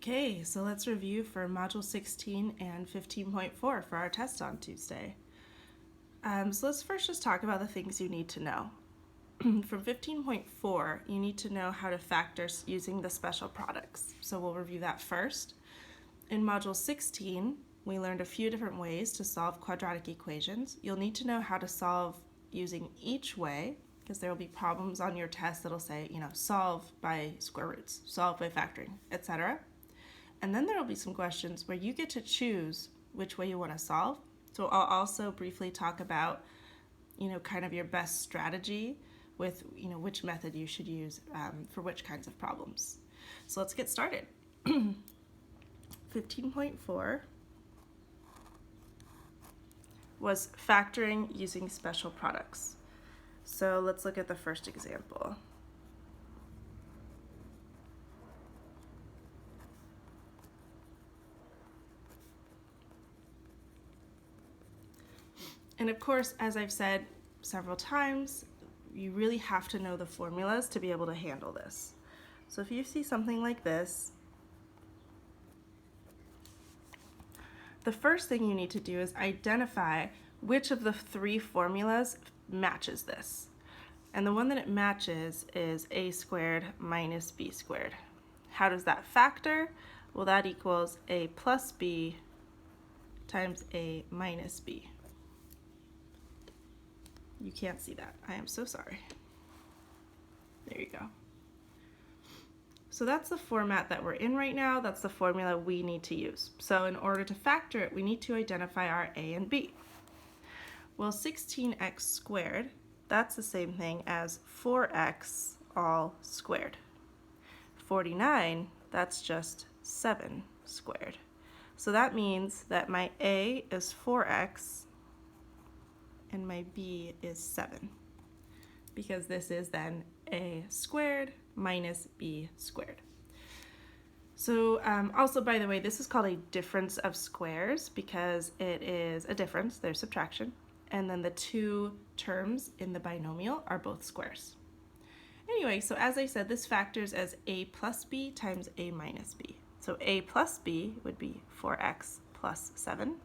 Okay, so let's review for Module 16 and 15.4 for our test on Tuesday. So let's first just talk about the things you need to know. From 15.4, you need to know how to factor using the special products. So we'll review that first. In Module 16, we learned a few different ways to solve quadratic equations. You'll need to know how to solve using each way, because there will be problems on your test that'll say, solve by square roots, solve by factoring, etc. And then there will be some questions where you get to choose which way you want to solve. So I'll also briefly talk about, kind of your best strategy with, which method you should use for which kinds of problems. So let's get started. 15.4 was factoring using special products. So let's look at the first example. And of course, as I've said several times, you really have to know the formulas to be able to handle this. So if you see something like this, the first thing you need to do is identify which of the three formulas matches this. And the one that it matches is a squared minus b squared. How does that factor? Well, that equals a plus b times a minus b. You can't see that. I am so sorry. There you go. So that's the format that we're in right now. That's the formula we need to use. So in order to factor it, we need to identify our a and b. Well, 16x squared, that's the same thing as 4x all squared. 49, that's just 7 squared. So that means that my a is 4x and my b is 7, because this is then a squared minus b squared. So also, by the way, this is called a difference of squares because it is a difference, there's subtraction, and then the two terms in the binomial are both squares. Anyway, so as I said, this factors as a plus b times a minus b. So a plus b would be 4x plus 7.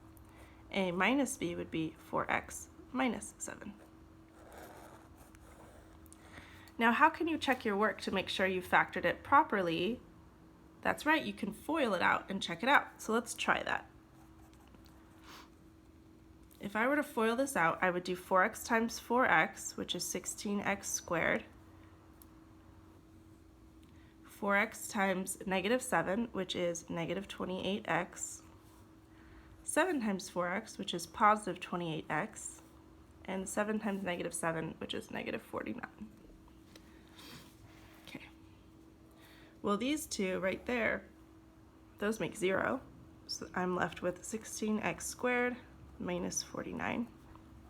A minus b would be 4x minus 7. Now, how can you check your work to make sure you factored it properly? That's right, you can FOIL it out and check it out. So let's try that. If I were to FOIL this out, I would do 4x times 4x, which is 16x squared, 4x times negative 7, which is negative 28x, 7 times 4x, which is positive 28x, and 7 times negative 7, which is negative 49. Okay. Well, these two right there, those make 0. So I'm left with 16x squared minus 49,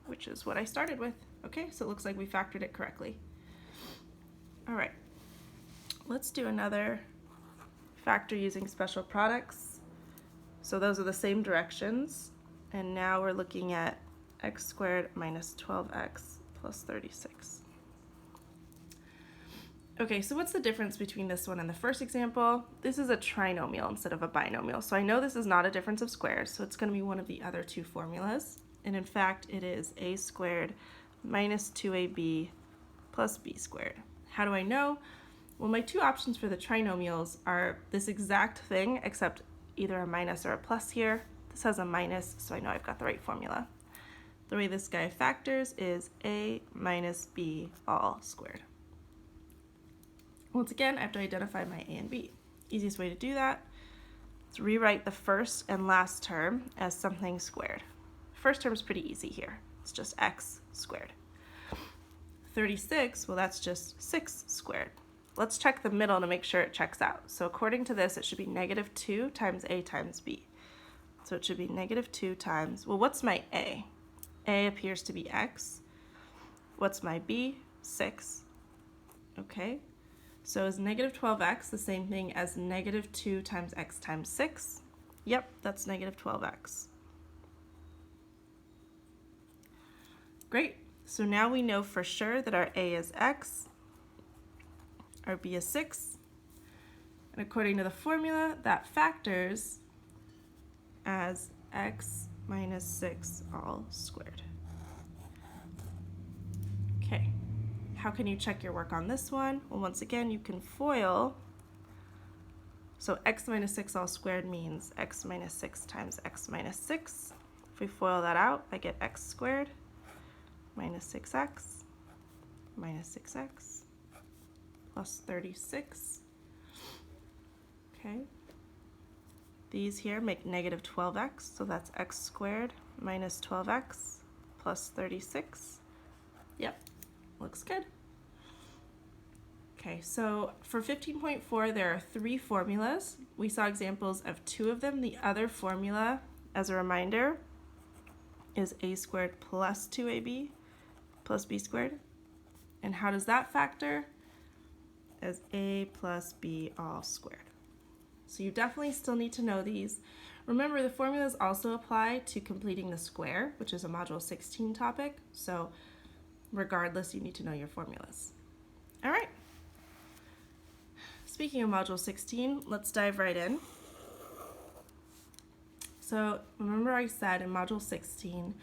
which is what I started with. Okay, so it looks like we factored it correctly. All right. Let's do another factor using special products. So those are the same directions. And now we're looking at x squared minus 12x plus 36. Okay, so what's the difference between this one and the first example? This is a trinomial instead of a binomial. So I know this is not a difference of squares, so it's going to be one of the other two formulas. And in fact, it is a squared minus 2ab plus b squared. How do I know? Well, my two options for the trinomials are this exact thing, except either a minus or a plus here. This has a minus, so I know I've got the right formula. The way this guy factors is a minus b all squared. Once again, I have to identify my a and b. Easiest way to do that is rewrite the first and last term as something squared. First term is pretty easy here. It's just x squared. 36, well, that's just 6 squared. Let's check the middle to make sure it checks out. So according to this, it should be negative 2 times a times b. So it should be negative 2 times, well, what's my a? A appears to be x. What's my b? 6. Okay. So is negative 12x the same thing as negative 2 times x times 6? Yep, that's negative 12x. Great. So now we know for sure that our a is x, our b is 6, And according to the formula, that factors as x minus 6 all squared. Okay, how can you check your work on this one? Well, once again, you can FOIL. So x minus 6 all squared means x minus 6 times x minus 6. If we FOIL that out, I get x squared minus 6x minus 6x plus 36. Okay. These here make negative 12x, so that's x squared minus 12x plus 36. Yep, looks good. Okay, so for 15.4, there are 3 formulas. We saw examples of 2 of them. The other formula, as a reminder, is a squared plus 2ab plus b squared. And how does that factor? As a plus b all squared. So you definitely still need to know these. Remember, the formulas also apply to completing the square, which is a Module 16 topic. So regardless, you need to know your formulas. All right. Speaking of Module 16, let's dive right in. So remember I said in Module 16,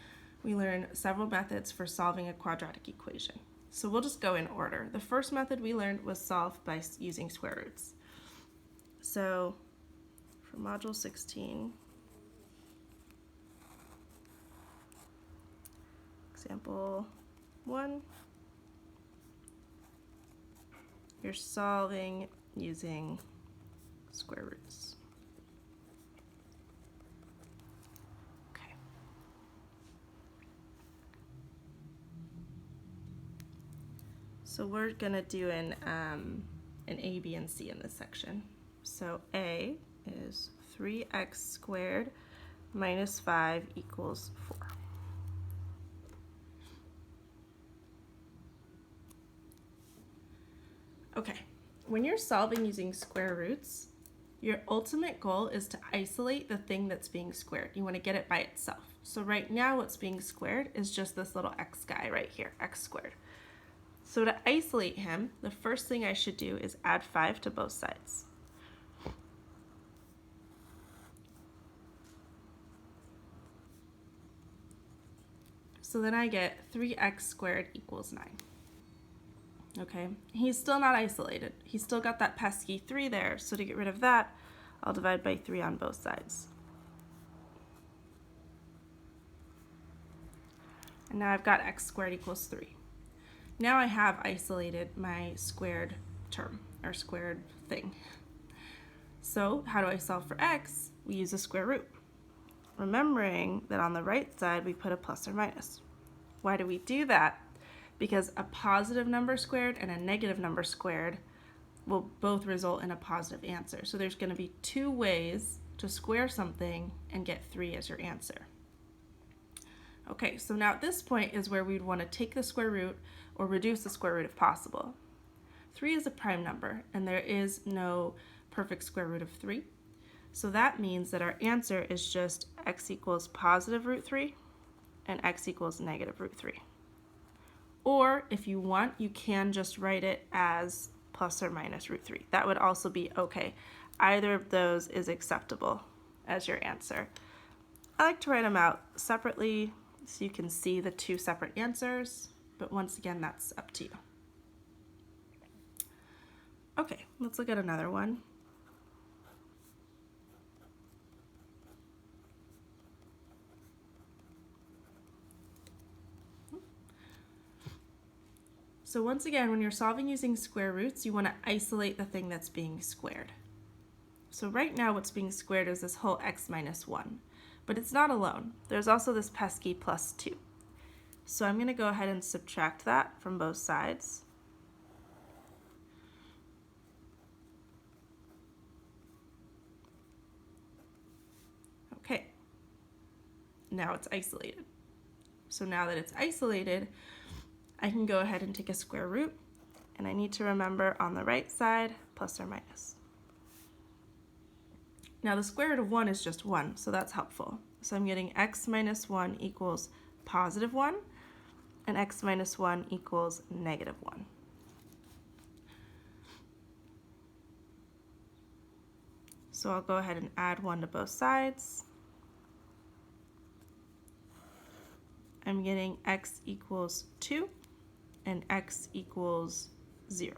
we learned several methods for solving a quadratic equation. So we'll just go in order. The first method we learned was solve by using square roots. So for Module 16, example 1, you're solving using square roots. Okay. So we're gonna do an A, B, and C in this section. So A is 3x squared minus 5 equals 4. Okay, when you're solving using square roots, your ultimate goal is to isolate the thing that's being squared. You want to get it by itself. So right now what's being squared is just this little x guy right here, x squared. So to isolate him, the first thing I should do is add 5 to both sides. So then I get 3x squared equals 9. Okay, he's still not isolated. He's still got that pesky 3 there, so to get rid of that, I'll divide by 3 on both sides. And now I've got x squared equals 3. Now I have isolated my squared term, or squared thing. So how do I solve for x? We use a square root. Remembering that on the right side we put a plus or minus. Why do we do that? Because a positive number squared and a negative number squared will both result in a positive answer. So there's going to be 2 ways to square something and get 3 as your answer. Okay, so now at this point is where we'd want to take the square root or reduce the square root if possible. 3 is a prime number, and there is no perfect square root of 3. So that means that our answer is just x equals positive root 3 and x equals negative root 3. Or if you want, you can just write it as plus or minus root 3. That would also be okay. Either of those is acceptable as your answer. I like to write them out separately so you can see the 2 separate answers, but once again, that's up to you. Okay, let's look at another one. So once again, when you're solving using square roots, you want to isolate the thing that's being squared. So right now what's being squared is this whole x minus 1, but it's not alone. There's also this pesky plus 2. So I'm going to go ahead and subtract that from both sides. Okay, now it's isolated. So now that it's isolated, I can go ahead and take a square root, and I need to remember on the right side, plus or minus. Now the square root of 1 is just 1, so that's helpful. So I'm getting x minus 1 equals positive 1, and x minus 1 equals negative 1. So I'll go ahead and add 1 to both sides. I'm getting x equals 2 and x equals 0.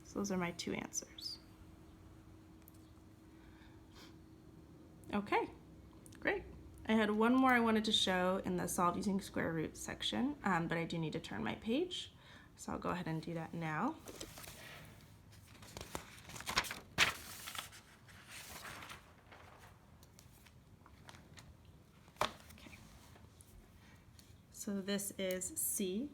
So those are my 2 answers. Okay, great. I had one more I wanted to show in the solve using square root section, but I do need to turn my page. So I'll go ahead and do that now. Okay. So this is C.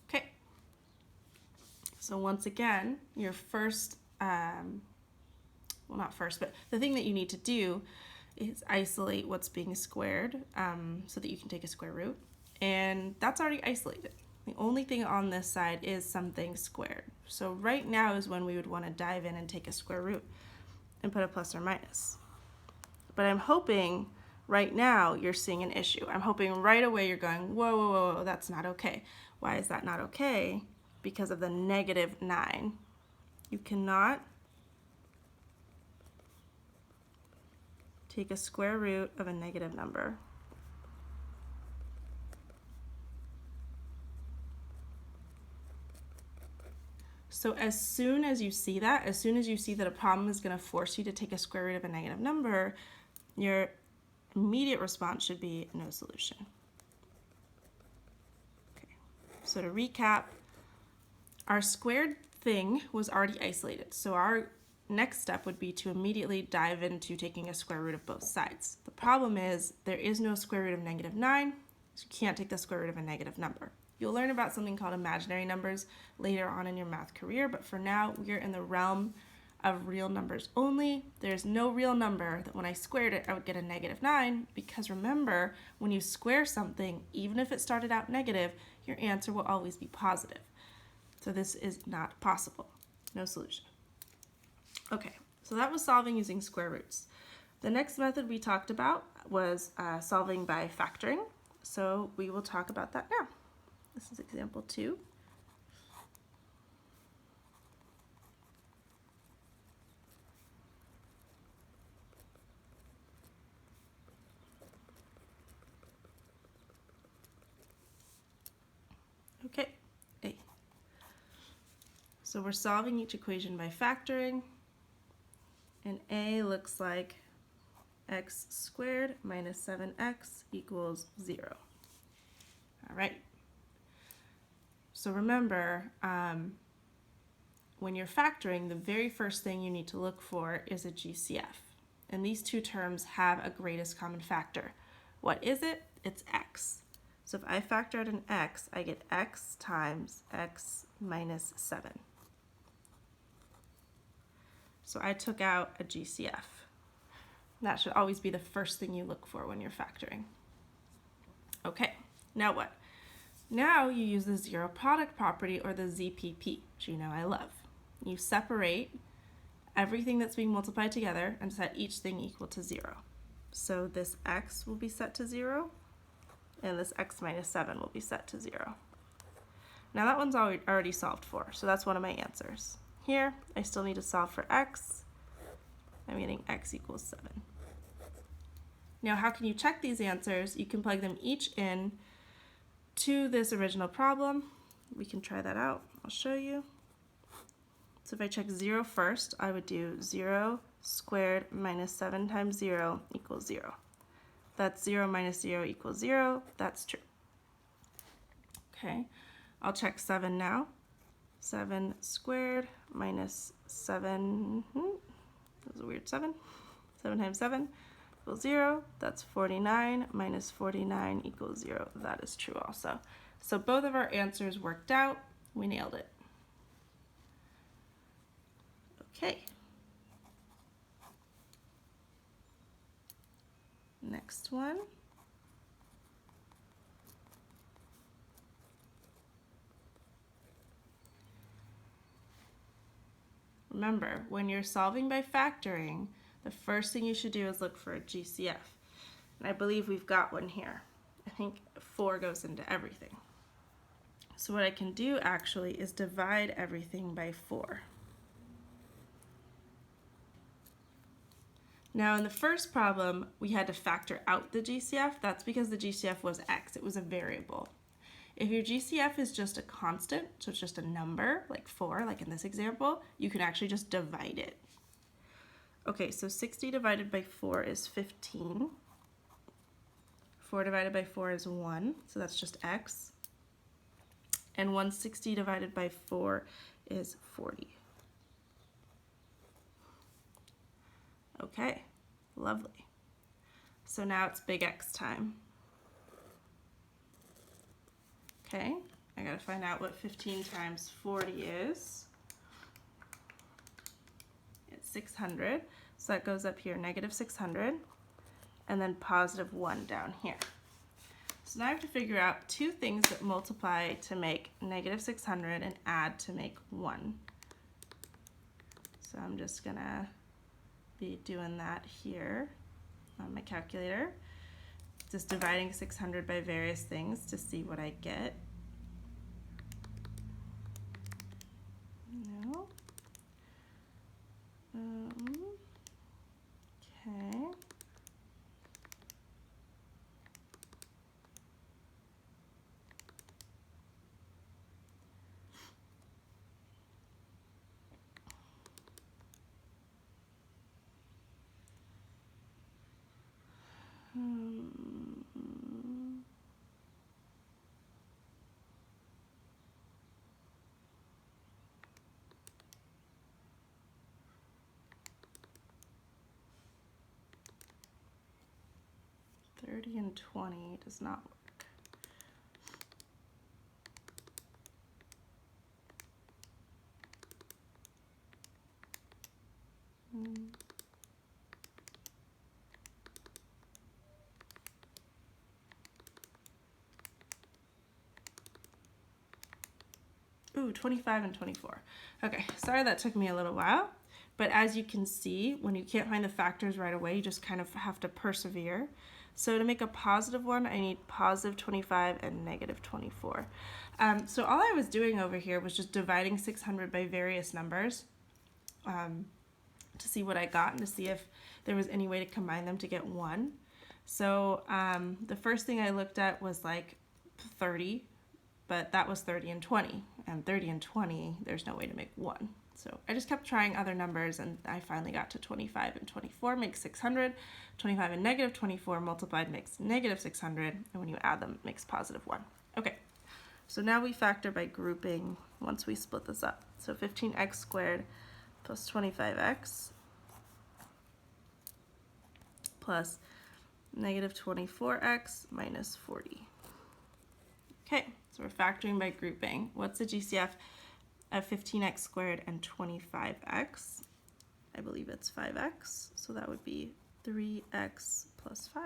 Okay. So once again, your first, well, not first, but the thing that you need to do is isolate what's being squared so that you can take a square root. And that's already isolated. The only thing on this side is something squared. So right now is when we would want to dive in and take a square root and put a plus or minus. But I'm hoping right now you're seeing an issue. I'm hoping right away you're going, whoa, whoa, whoa, whoa, that's not okay. Why is that not okay? Because of the -9. You cannot take a square root of a negative number. So as soon as you see that, as soon as you see that a problem is going to force you to take a square root of a negative number, your immediate response should be no solution. Okay. So to recap, our squared thing was already isolated. So our next step would be to immediately dive into taking a square root of both sides. The problem is there is no square root of -9, so you can't take the square root of a negative number. You'll learn about something called imaginary numbers later on in your math career, but for now, we're in the realm of real numbers only. There's no real number that when I squared it, I would get a -9, because remember, when you square something, even if it started out negative, your answer will always be positive. So this is not possible. No solution. Okay, so that was solving using square roots. The next method we talked about was solving by factoring. So we will talk about that now. This is example 2. Okay, A. So we're solving each equation by factoring, and A looks like x squared minus 7x equals 0. All right. So remember, when you're factoring, the very first thing you need to look for is a GCF. And these two terms have a greatest common factor. What is it? It's x. So if I factor out an x, I get x times x minus 7. So I took out a GCF. That should always be the first thing you look for when you're factoring. Okay, now what? Now you use the zero product property, or the ZPP, which you know I love. You separate everything that's being multiplied together and set each thing equal to 0. So this x will be set to 0, and this x minus 7 will be set to 0. Now that one's already solved for, so that's one of my answers. Here, I still need to solve for x. I'm getting x equals 7. Now how can you check these answers? You can plug them each in to this original problem. We can try that out. I'll show you. So if I check 0 first, I would do 0 squared minus 7 times 0 equals 0. That's 0 minus 0 equals 0. That's true. Okay, I'll check 7 now. 7 squared minus 7, that was a weird 7. 7 times 7 equals 0. That's 49 minus 49 equals 0. That is true also. So both of our answers worked out. We nailed it. Okay. Next one. Remember, when you're solving by factoring, the first thing you should do is look for a GCF. And I believe we've got one here. I think 4 goes into everything. So what I can do actually is divide everything by 4. Now in the first problem, we had to factor out the GCF. That's because the GCF was x, it was a variable. If your GCF is just a constant, so it's just a number, like 4, like in this example, you can actually just divide it. Okay, so 60 divided by 4 is 15. 4 divided by 4 is 1, so that's just x. And 160 divided by 4 is 40. Okay, lovely. So now it's big X time. Okay, I gotta find out what 15 times 40 is. It's 600, so that goes up here, negative 600, and then positive 1 down here. So now I have to figure out two things that multiply to make negative 600 and add to make 1. So I'm just gonna be doing that here on my calculator. Just dividing 600 by various things to see what I get. No. Okay. $30 and $20 does not work. Ooh, 25 and 24. Okay, sorry that took me a little while, but as you can see, when you can't find the factors right away, you just kind of have to persevere. So to make a positive one, I need positive 25 and negative 24. So all I was doing over here was just dividing 600 by various numbers to see what I got and to see if there was any way to combine them to get 1. So the first thing I looked at was like 30, but that was 30 and 20, and 30 and 20, there's no way to make 1. So I just kept trying other numbers, and I finally got to 25 and 24 makes 600. 25 and negative 24 multiplied makes negative 600, and when you add them, it makes positive 1. Okay, so now we factor by grouping once we split this up. So 15x squared plus 25x plus negative 24x minus 40. Okay, so we're factoring by grouping. What's the GCF of 15x squared and 25x? I believe it's 5x, so that would be 3x plus 5.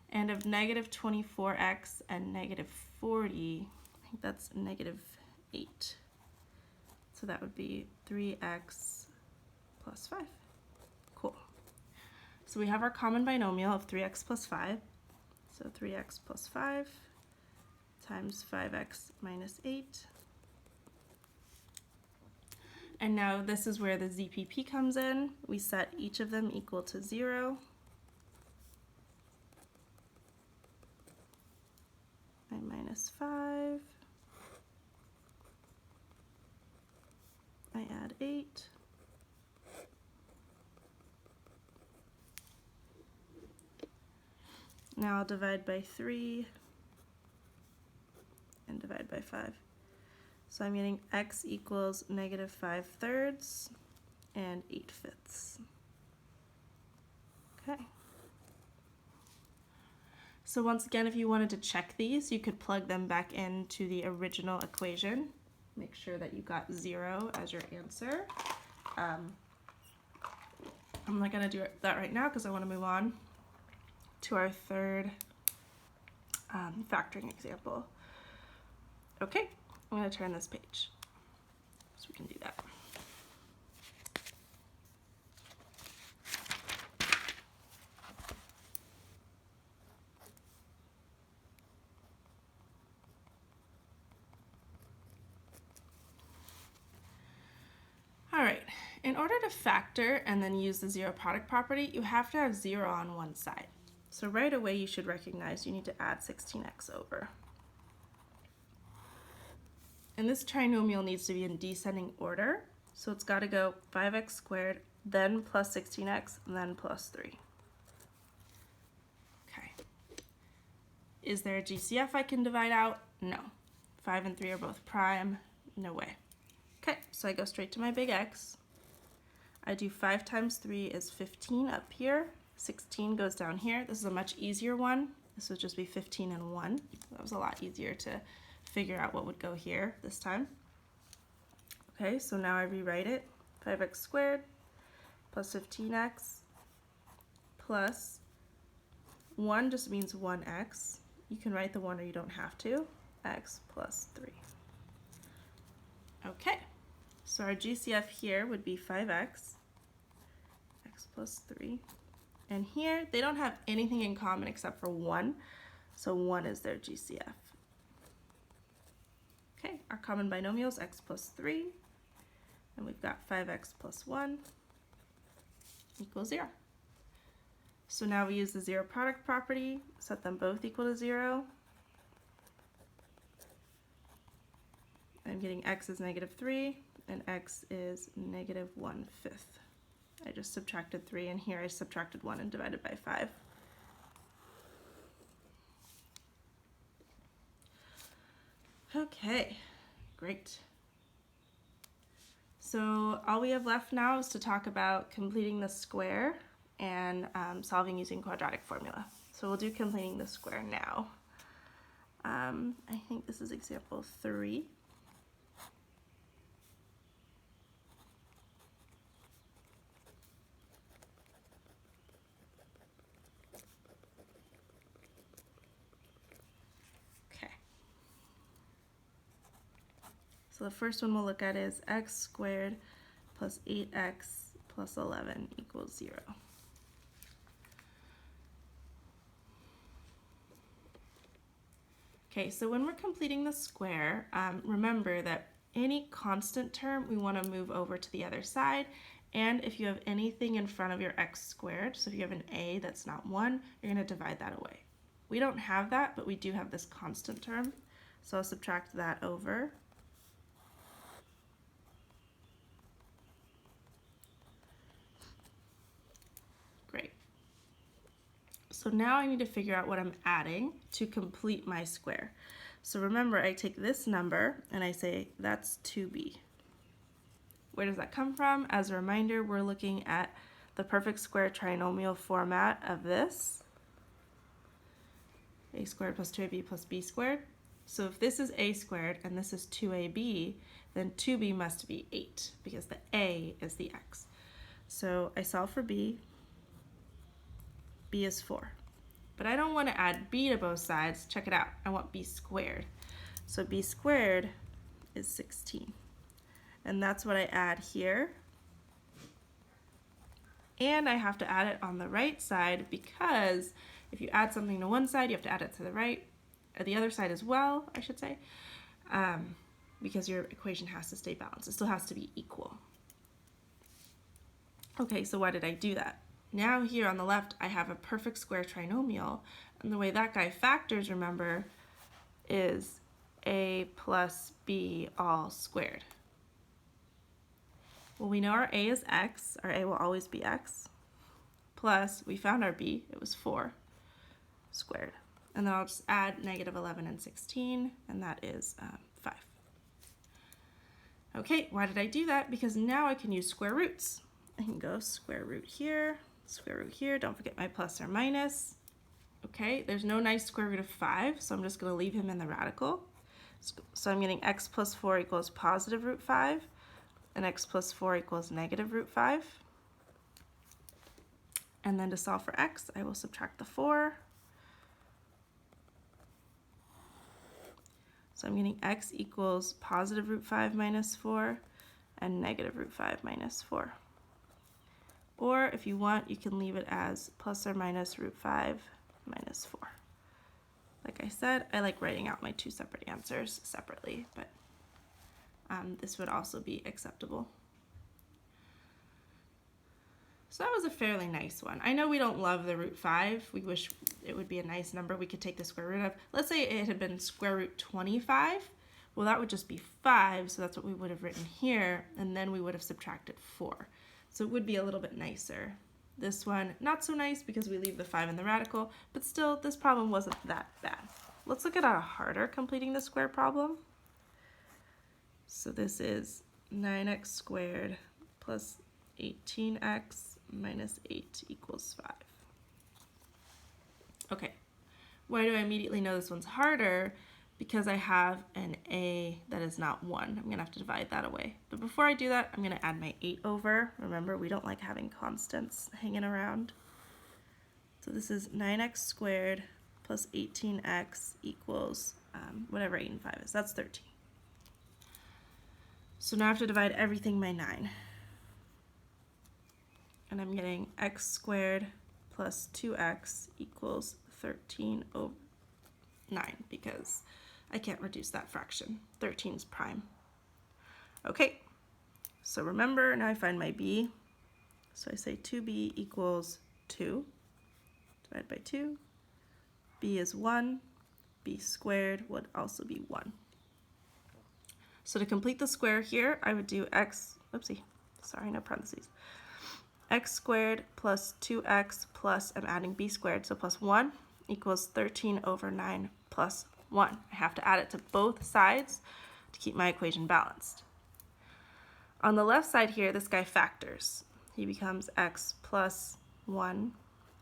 And of negative 24x and negative 40, I think that's negative 8. So that would be 3x plus 5. Cool. So we have our common binomial of 3x plus 5. So 3x plus 5 times 5x minus 8. And now this is where the ZPP comes in. We set each of them equal to 0. I minus 5. I add 8. Now I'll divide by 3 and divide by 5. So I'm getting x equals negative 5/3 and 8/5. Okay. So once again, if you wanted to check these, you could plug them back into the original equation. Make sure that you got 0 as your answer. I'm not going to do that right now because I want to move on to our third factoring example. Okay, I'm going to turn this page so we can do that. right, in order to factor and then use the zero product property, you have to have 0 on one side. So right away you should recognize you need to add 16x over. And this trinomial needs to be in descending order, so it's got to go 5x squared, then plus 16x, then plus 3. Okay. Is there a GCF I can divide out? No. 5 and 3 are both prime. No way. Okay, so I go straight to my big X. I do 5 times 3 is 15 up here. 16 goes down here. This is a much easier one. This would just be 15 and 1. That was a lot easier to figure out what would go here this time. Okay, so now I rewrite it. 5x squared plus 15x plus 1 just means 1x. You can write the 1 or you don't have to. X plus 3. Okay, so our GCF here would be 5x, x plus 3. And here, they don't have anything in common except for 1, so 1 is their GCF. Okay, our common binomial is x plus 3, and we've got 5x plus 1 equals 0. So now we use the zero product property, set them both equal to 0. I'm getting x is -3, and x is -1/5. I just subtracted 3, and here I subtracted 1 and divided by 5. Okay, great. So all we have left now is to talk about completing the square and solving using quadratic formula. So we'll do completing the square now. I think this is example 3. So the first one we'll look at is x squared plus 8x plus 11 equals 0. Okay, so when we're completing the square, remember that any constant term we want to move over to the other side, and if you have anything in front of your x squared, so if you have an a that's not 1, you're going to divide that away. We don't have that, but we do have this constant term, so I'll subtract that over. Great. So now I need to figure out what I'm adding to complete my square. So remember, I take this number and I say that's 2b. Where does that come from? As a reminder, we're looking at the perfect square trinomial format of this. A squared plus 2ab plus b squared. So if this is a squared and this is 2ab, then 2b must be 8 because the a is the x. So I solve for b. B is 4. But I don't want to add b to both sides. Check it out. I want b squared. So b squared is 16. And that's what I add here. And I have to add it on the right side because if you add something to one side, you have to add it to the right, or the other side as well, I should say, because your equation has to stay balanced. It still has to be equal. Okay, so why did I do that? Now here on the left, I have a perfect square trinomial, and the way that guy factors, remember, is a plus b all squared. Well, we know our a is x, our a will always be x, plus we found our b, it was 4 squared. And then I'll just add -11 and 16, and that is 5. Okay, why did I do that? Because now I can use square roots. I can go square root here, don't forget my plus or minus. Okay, there's no nice square root of 5, so I'm just going to leave him in the radical. So I'm getting x plus 4 equals positive root 5, and x plus 4 equals negative root 5. And then to solve for x, I will subtract the 4. So I'm getting x equals positive root 5 minus 4 and negative root 5 minus 4. Or if you want, you can leave it as plus or minus root 5 minus 4. Like I said, I like writing out my two separate answers separately, but this would also be acceptable. So that was a fairly nice one. I know we don't love the root 5. We wish it would be a nice number we could take the square root of. Let's say it had been square root 25. Well, that would just be 5, so that's what we would have written here, and then we would have subtracted 4. So it would be a little bit nicer. This one, not so nice because we leave the 5 in the radical, but still, this problem wasn't that bad. Let's look at a harder completing the square problem. So this is 9x squared plus 18x minus 8 equals 5. Okay, why do I immediately know this one's harder? Because I have an a that is not 1. I'm going to have to divide that away. But before I do that, I'm going to add my 8 over. Remember, we don't like having constants hanging around. So this is 9x squared plus 18x equals whatever 8 and 5 is. That's 13. So now I have to divide everything by 9. And I'm getting x squared plus 2x equals 13 over 9 because I can't reduce that fraction. 13 is prime. Okay, so remember, now I find my b. So I say 2b equals 2. Divide by 2. b is 1. b squared would also be 1. So to complete the square here, I would do x, oopsie, sorry, no parentheses. X squared plus 2x plus, I'm adding b squared, so plus 1 equals 13 over 9 plus 1. I have to add it to both sides to keep my equation balanced. On the left side here, this guy factors. He becomes x plus 1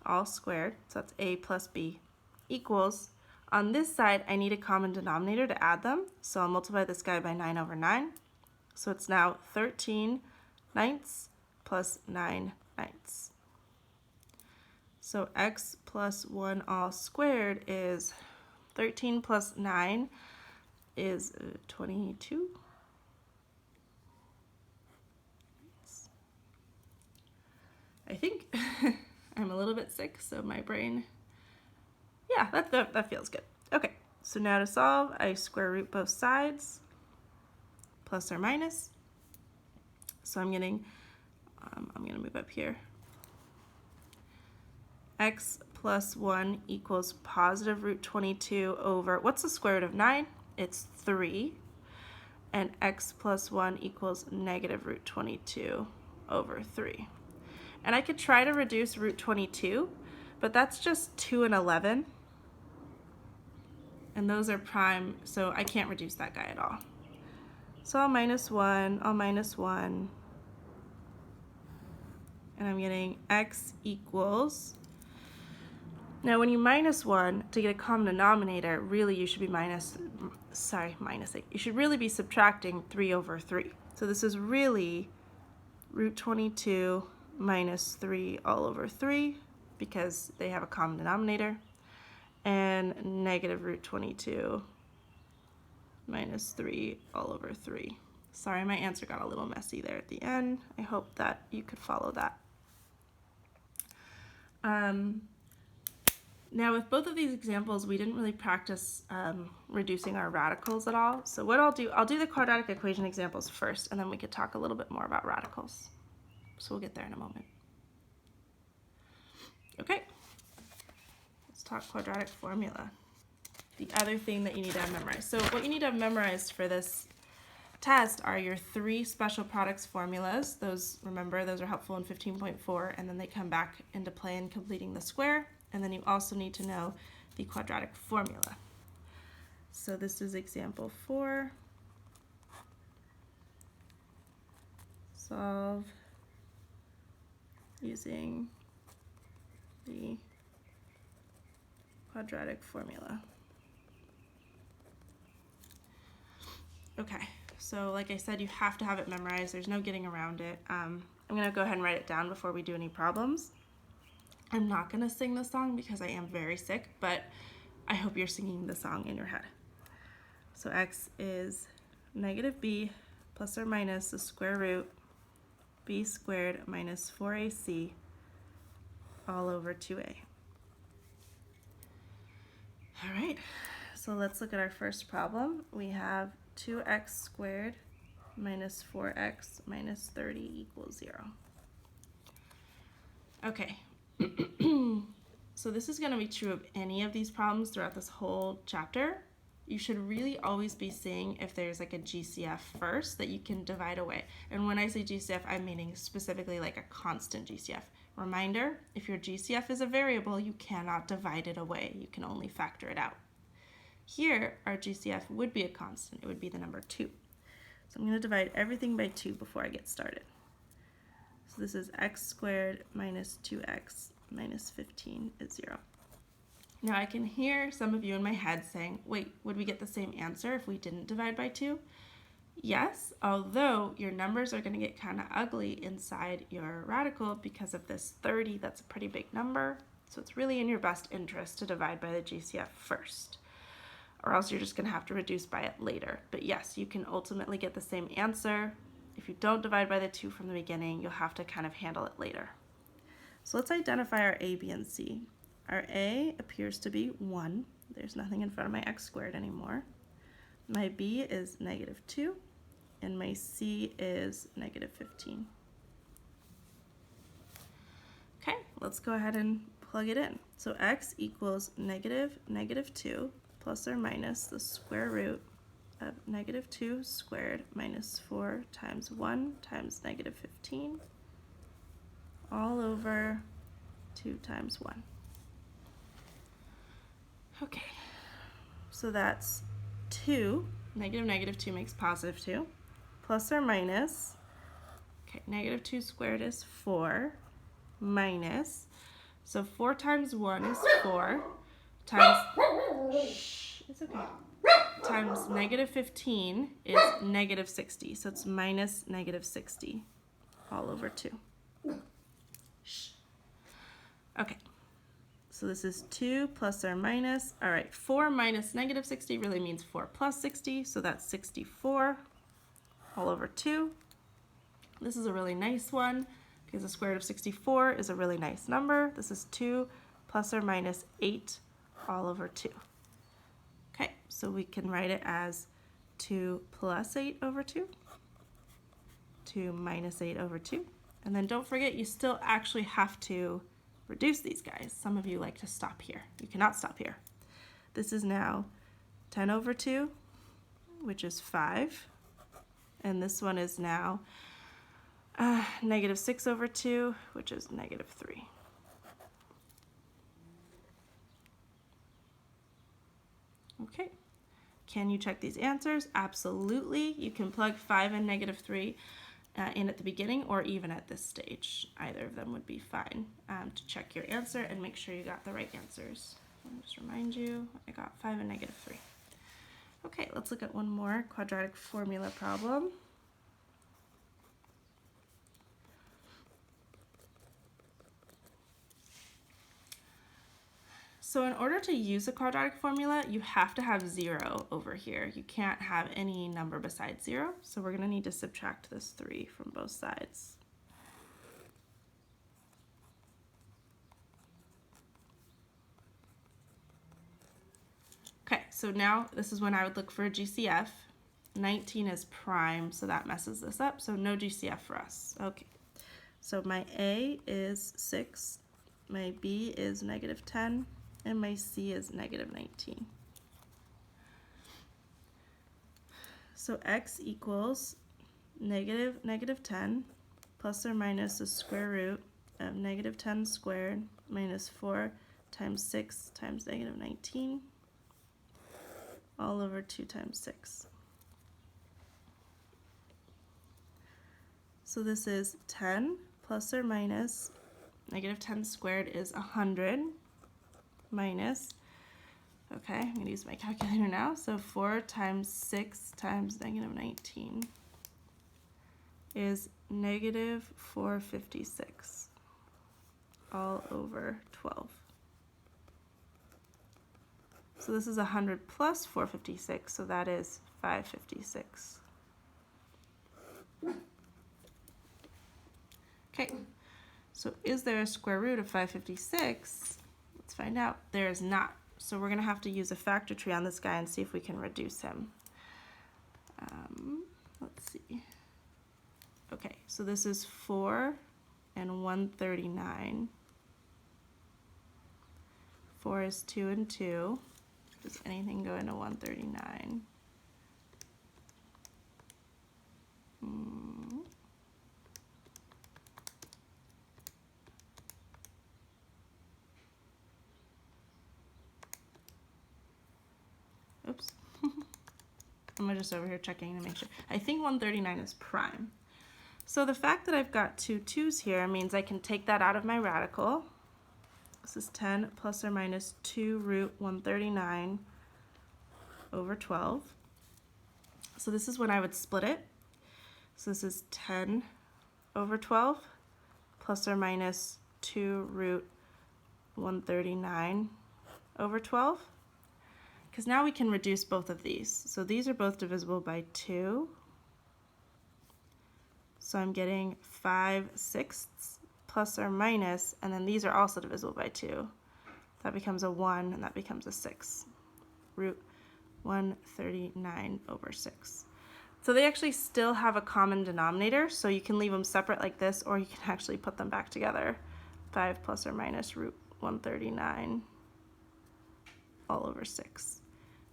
all squared, so that's a plus b, equals, on this side, I need a common denominator to add them, so I'll multiply this guy by 9 over 9. So it's now 13 ninths plus 9 ninths. So x plus 1 all squared is 13 plus 9 is 22. I think I'm a little bit sick, so my brain, yeah, that feels good. Okay, so now to solve, I square root both sides, plus or minus. So I'm getting, I'm going to move up here. X plus 1 equals positive root 22 over, what's the square root of 9? It's 3. And x plus 1 equals negative root 22 over 3. And I could try to reduce root 22, but that's just 2 and 11. And those are prime, so I can't reduce that guy at all. So I'll minus 1, I'll minus 1. And I'm getting x equals, now when you minus 1 to get a common denominator, really you should be you should really be subtracting 3 over 3. So this is really root 22 minus 3 all over 3 because they have a common denominator, and negative root 22 minus 3 all over 3. Sorry, my answer got a little messy there at the end. I hope that you could follow that. Now with both of these examples, we didn't really practice reducing our radicals at all. So what I'll do the quadratic equation examples first, and then we could talk a little bit more about radicals. So we'll get there in a moment. Okay, let's talk quadratic formula. The other thing that you need to have memorized. So what you need to have memorized for this test are your 3 special products formulas. Those, remember, those are helpful in 15.4, and then they come back into play in completing the square. And then you also need to know the quadratic formula. So this is example 4. Solve using the quadratic formula. Okay, so like I said, you have to have it memorized. There's no getting around it. I'm going to go ahead and write it down before we do any problems. I'm not going to sing the song because I am very sick, but I hope you're singing the song in your head. So x is negative b plus or minus the square root b squared minus 4ac all over 2a. All right, so let's look at our first problem. We have 2x squared minus 4x minus 30 equals 0. Okay. So this is going to be true of any of these problems throughout this whole chapter. You should really always be seeing if there's like a GCF first that you can divide away. And when I say GCF, I'm meaning specifically like a constant GCF. Reminder, if your GCF is a variable, you cannot divide it away. You can only factor it out. Here, our GCF would be a constant. It would be the number 2. So I'm going to divide everything by 2 before I get started. So this is x squared minus 2x minus 15 is 0. Now I can hear some of you in my head saying, wait, would we get the same answer if we didn't divide by 2? Yes, although your numbers are going to get kind of ugly inside your radical because of this 30. That's a pretty big number. So it's really in your best interest to divide by the GCF first, or else you're just going to have to reduce by it later. But yes, you can ultimately get the same answer. If you don't divide by the 2 from the beginning, you'll have to kind of handle it later. So let's identify our a, b, and c. Our a appears to be 1. There's nothing in front of my x squared anymore. My b is negative 2, and my c is negative 15. Okay, let's go ahead and plug it in. So x equals negative 2 plus or minus the square root of negative 2 squared minus 4 times 1 times negative 15 all over 2 times 1. Okay, so that's 2, negative 2 makes positive 2, plus or minus, okay, negative 2 squared is 4, minus, so 4 times 1 is 4, times, it's okay, times negative 15 is negative 60, so it's minus negative 60 all over 2. Okay, so this is 2 plus or minus. All right, 4 minus negative 60 really means 4 plus 60, so that's 64 all over 2. This is a really nice one because the square root of 64 is a really nice number. This is 2 plus or minus 8 all over 2. Okay, so we can write it as 2 plus 8 over 2, 2 minus 8 over 2. And then don't forget, you still actually have to reduce these guys. Some of you like to stop here. You cannot stop here. This is now 10 over 2, which is 5. And this one is now negative 6 over 2, which is negative 3. Okay. Can you check these answers? Absolutely. You can plug 5 and negative 3 in at the beginning or even at this stage. Either of them would be fine to check your answer and make sure you got the right answers. I'll just remind you, I got 5 and negative 3. Okay, let's look at one more quadratic formula problem. So in order to use a quadratic formula, you have to have 0 over here. You can't have any number besides 0, so we're going to need to subtract this 3 from both sides. Okay, so now this is when I would look for a GCF. 19 is prime, so that messes this up, so no GCF for us. Okay, so my A is 6, my B is negative 10, and my C is negative 19. So x equals negative 10 plus or minus the square root of negative 10 squared minus 4 times 6 times negative 19 all over 2 times 6. So this is 10 plus or minus negative 10 squared is 100 minus, okay, I'm going to use my calculator now, so 4 times 6 times negative 19 is negative 456 all over 12. So this is 100 plus 456, so that is 556. Okay, so is there a square root of 556? Let's find out. There is not. So we're going to have to use a factor tree on this guy and see if we can reduce him. Let's see. Okay, so this is 4 and 139. 4 is 2 and 2. Does anything go into 139? Oops. I'm just over here checking to make sure. I think 139 is prime. So the fact that I've got two 2's here means I can take that out of my radical. This is 10 plus or minus 2 root 139 over 12. So this is when I would split it. So this is 10 over 12 plus or minus 2 root 139 over 12. Because now we can reduce both of these. So these are both divisible by 2. So I'm getting 5/6 plus or minus, and then these are also divisible by 2. That becomes a 1, and that becomes a 6. Root 139 over 6. So they actually still have a common denominator, so you can leave them separate like this, or you can actually put them back together. 5 plus or minus root 139 all over 6.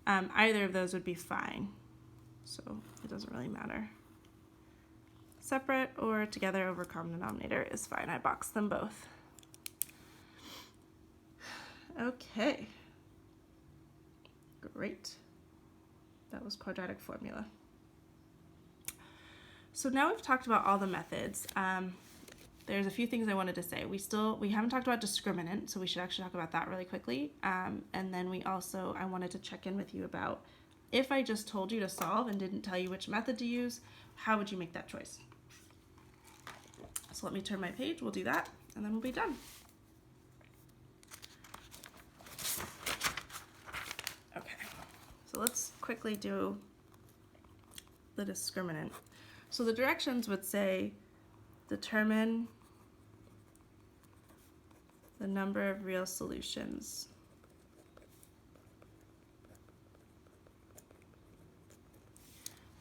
Either of those would be fine, so it doesn't really matter. Separate or together over common denominator is fine. I boxed them both. Okay. Great. That was quadratic formula. So now we've talked about all the methods. There's a few things I wanted to say. We haven't talked about discriminant, so we should actually talk about that really quickly. And then I wanted to check in with you about if I just told you to solve and didn't tell you which method to use, how would you make that choice? So let me turn my page, we'll do that, and then we'll be done. Okay, so let's quickly do the discriminant. So the directions would say determine the number of real solutions.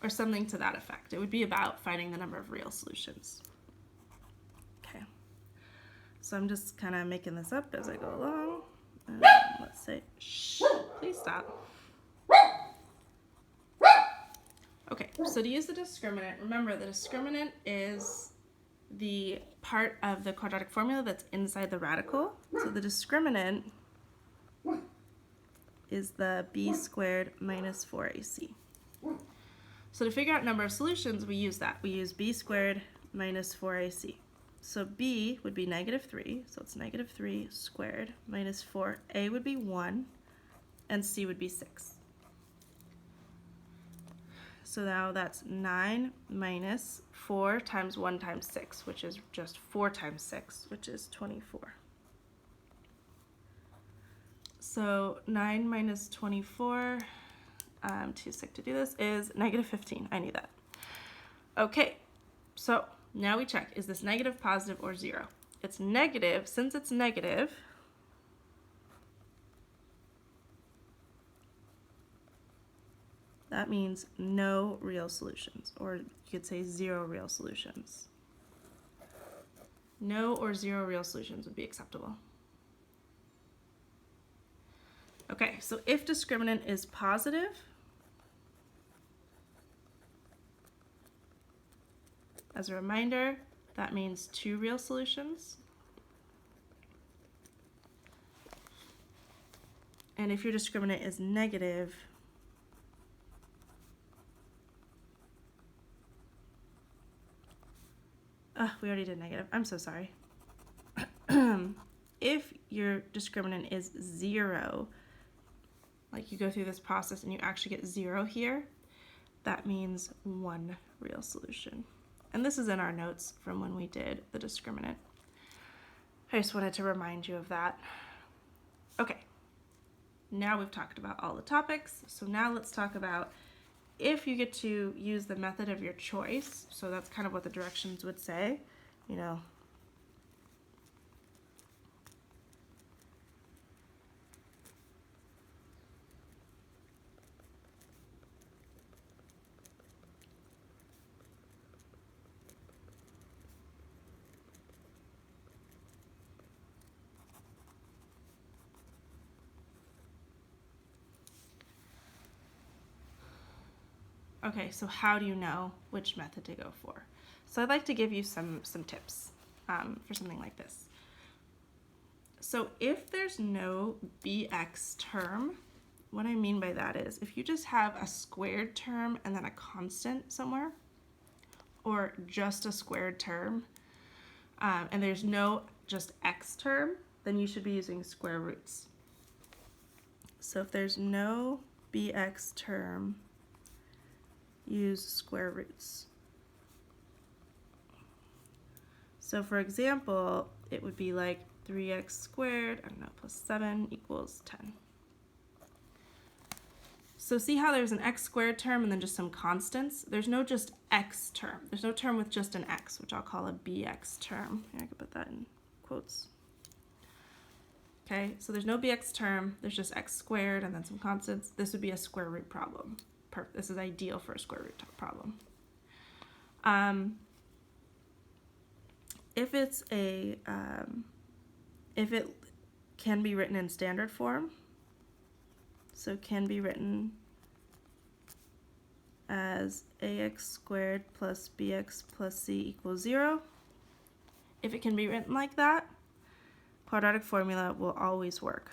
Or something to that effect. It would be about finding the number of real solutions. Okay, so I'm just kind of making this up as I go along. Let's say, shh, please stop. Okay, so to use the discriminant, remember the discriminant is the part of the quadratic formula that's inside the radical. So the discriminant is the b squared minus 4ac. So to figure out number of solutions, we use that. We use b squared minus 4ac. So b would be -3, so it's -3 squared minus 4. A would be 1, and c would be 6. So now that's 9 minus 4 times 1 times 6, which is just 4 times 6, which is 24. So 9 minus 24, I'm too sick to do this, is -15. I knew that. Okay, so now we check, is this negative, positive, or 0? It's negative. Since it's negative, that means no real solutions, or you could say 0 real solutions. No or 0 real solutions would be acceptable. Okay, so if discriminant is positive, as a reminder, that means 2 real solutions. And if your discriminant is negative, we already did negative. I'm so sorry. If your discriminant is 0, like you go through this process and you actually get 0 here, that means 1 real solution. And this is in our notes from when we did the discriminant. I just wanted to remind you of that. Okay, now we've talked about all the topics, so now let's talk about if you get to use the method of your choice. So that's kind of what the directions would say, you know. Okay, so how do you know which method to go for? So I'd like to give you some tips for something like this. So if there's no bx term, what I mean by that is if you just have a squared term and then a constant somewhere, or just a squared term, and there's no just x term, then you should be using square roots. So if there's no bx term, use square roots. So for example, it would be like 3x squared, I don't know, plus 7 equals 10. So see how there's an x squared term and then just some constants? There's no just x term. There's no term with just an x, which I'll call a bx term. Here, I could put that in quotes. Okay, so there's no bx term, there's just x squared and then some constants. This would be a square root problem. This is ideal for a square root problem. If it's if it can be written in standard form, so can be written as ax squared plus bx plus c equals 0. If it can be written like that, quadratic formula will always work.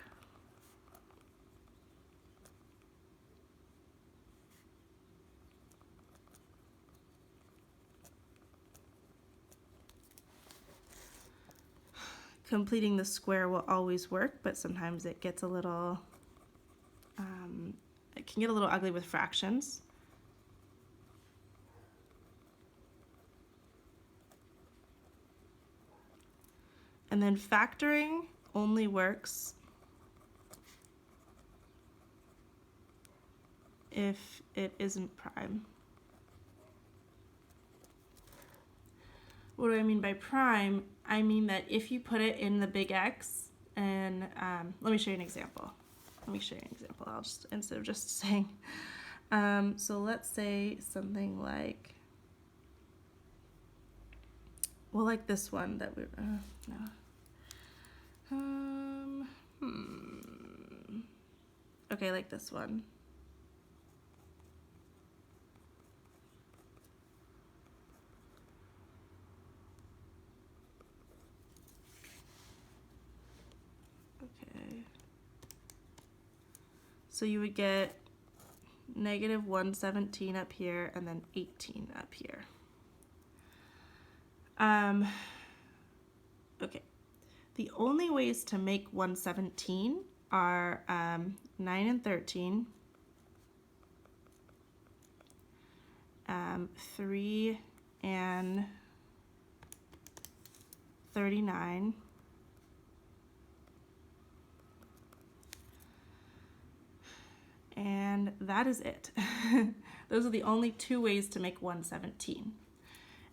Completing the square will always work, but sometimes it gets a little, it can get a little ugly with fractions. And then factoring only works if it isn't prime. What do I mean by prime? I mean that if you put it in the big X, and let me show you an example. I'll just, instead of just saying, so let's say something like, well, like this one that we, okay, like this one. Okay. So you would get negative 117 up here and then 18 up here. Okay. The only ways to make 117 are 9 and 13, 3 and 39, and that is it. Those are the only two ways to make 117.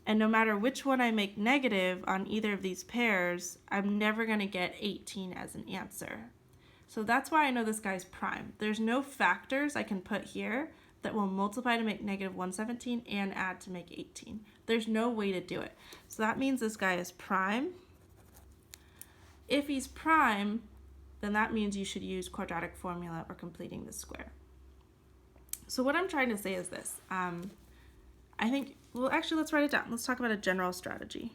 And no matter which one I make negative on either of these pairs, I'm never going to get 18 as an answer. So that's why I know this guy's prime. There's no factors I can put here that will multiply to make negative 117 and add to make 18. There's no way to do it. So that means this guy is prime. If he's prime, then that means you should use quadratic formula or completing the square. So what I'm trying to say is this. I think, well, actually, let's write it down. Let's talk about a general strategy.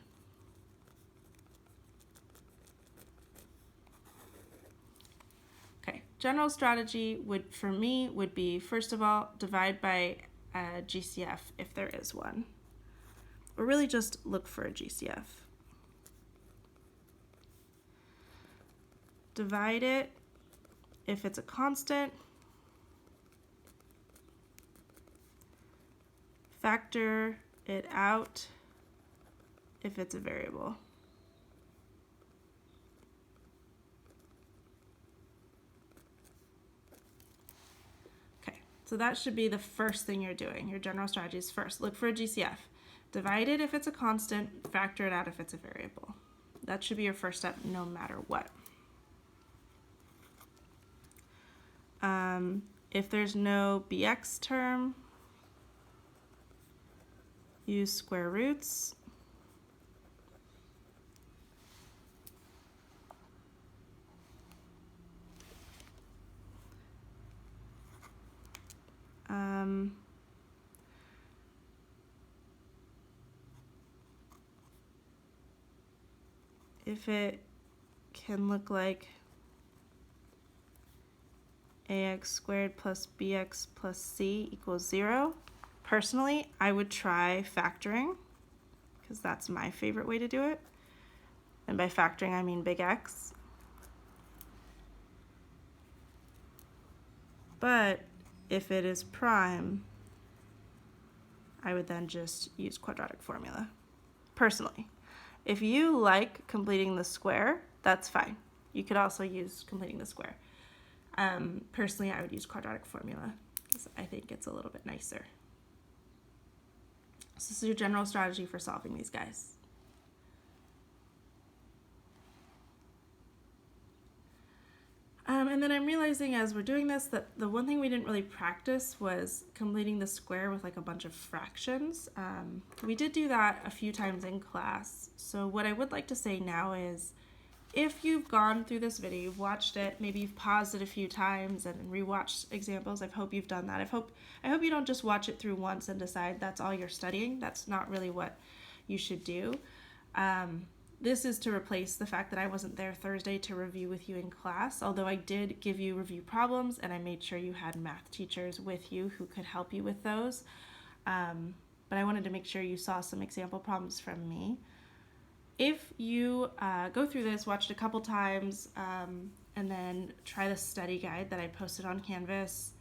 Okay, general strategy would, for me, would be, first of all, divide by GCF if there is one. Or really just look for a GCF. Divide it if it's a constant. Factor it out if it's a variable. Okay, so that should be the first thing you're doing. Your general strategy is first, look for a GCF. Divide it if it's a constant, factor it out if it's a variable. That should be your first step no matter what. If there's no bx term, use square roots. if it can look like ax squared plus bx plus c equals 0, personally, I would try factoring, because that's my favorite way to do it. And by factoring, I mean big X. But if it is prime, I would then just use quadratic formula, personally. If you like completing the square, that's fine. You could also use completing the square. Personally, I would use quadratic formula because I think it's a little bit nicer. So this is your general strategy for solving these guys. And then I'm realizing as we're doing this that the one thing we didn't really practice was completing the square with like a bunch of fractions. We did do that a few times in class. So what I would like to say now is, if you've gone through this video, you've watched it, maybe you've paused it a few times and rewatched examples, I hope you've done that. I hope you don't just watch it through once and decide that's all you're studying. That's not really what you should do. This is to replace the fact that I wasn't there Thursday to review with you in class, although I did give you review problems and I made sure you had math teachers with you who could help you with those. But I wanted to make sure you saw some example problems from me. If you go through this, watch it a couple times, and then try the study guide that I posted on Canvas,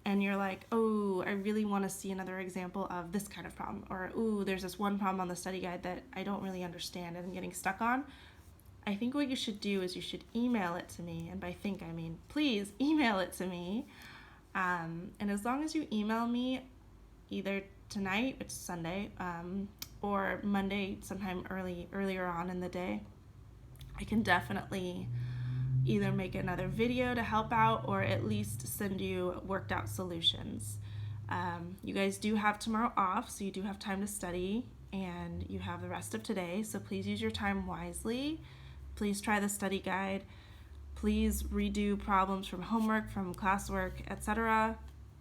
and you're like, oh, I really want to see another example of this kind of problem, or, ooh, there's this one problem on the study guide that I don't really understand and I'm getting stuck on, I think what you should do is you should email it to me, and by think I mean please email it to me, and as long as you email me either tonight, which is Sunday, or Monday sometime earlier on in the day, I can definitely either make another video to help out or at least send you worked out solutions. You guys do have tomorrow off, so you do have time to study, and you have the rest of today, so please use your time wisely. Please try the study guide. Please redo problems from homework, from classwork, etc.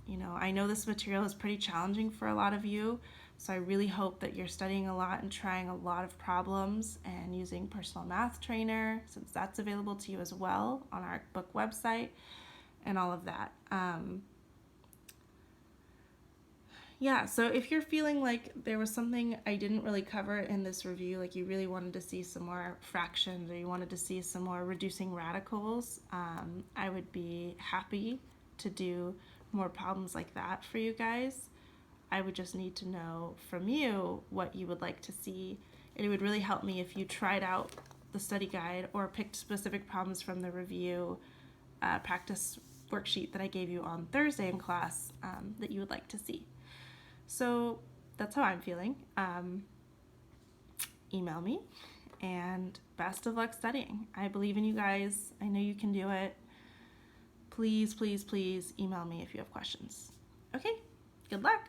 You know, I know this material is pretty challenging for a lot of you, so I really hope that you're studying a lot and trying a lot of problems and using Personal Math Trainer, since that's available to you as well on our book website and all of that. Yeah, so if you're feeling like there was something I didn't really cover in this review, like you really wanted to see some more fractions or you wanted to see some more reducing radicals, I would be happy to do more problems like that for you guys. I would just need to know from you what you would like to see. And it would really help me if you tried out the study guide or picked specific problems from the review practice worksheet that I gave you on Thursday in class that you would like to see. So that's how I'm feeling. Email me, and best of luck studying. I believe in you guys. I know you can do it. Please, please, please email me if you have questions. Okay, good luck.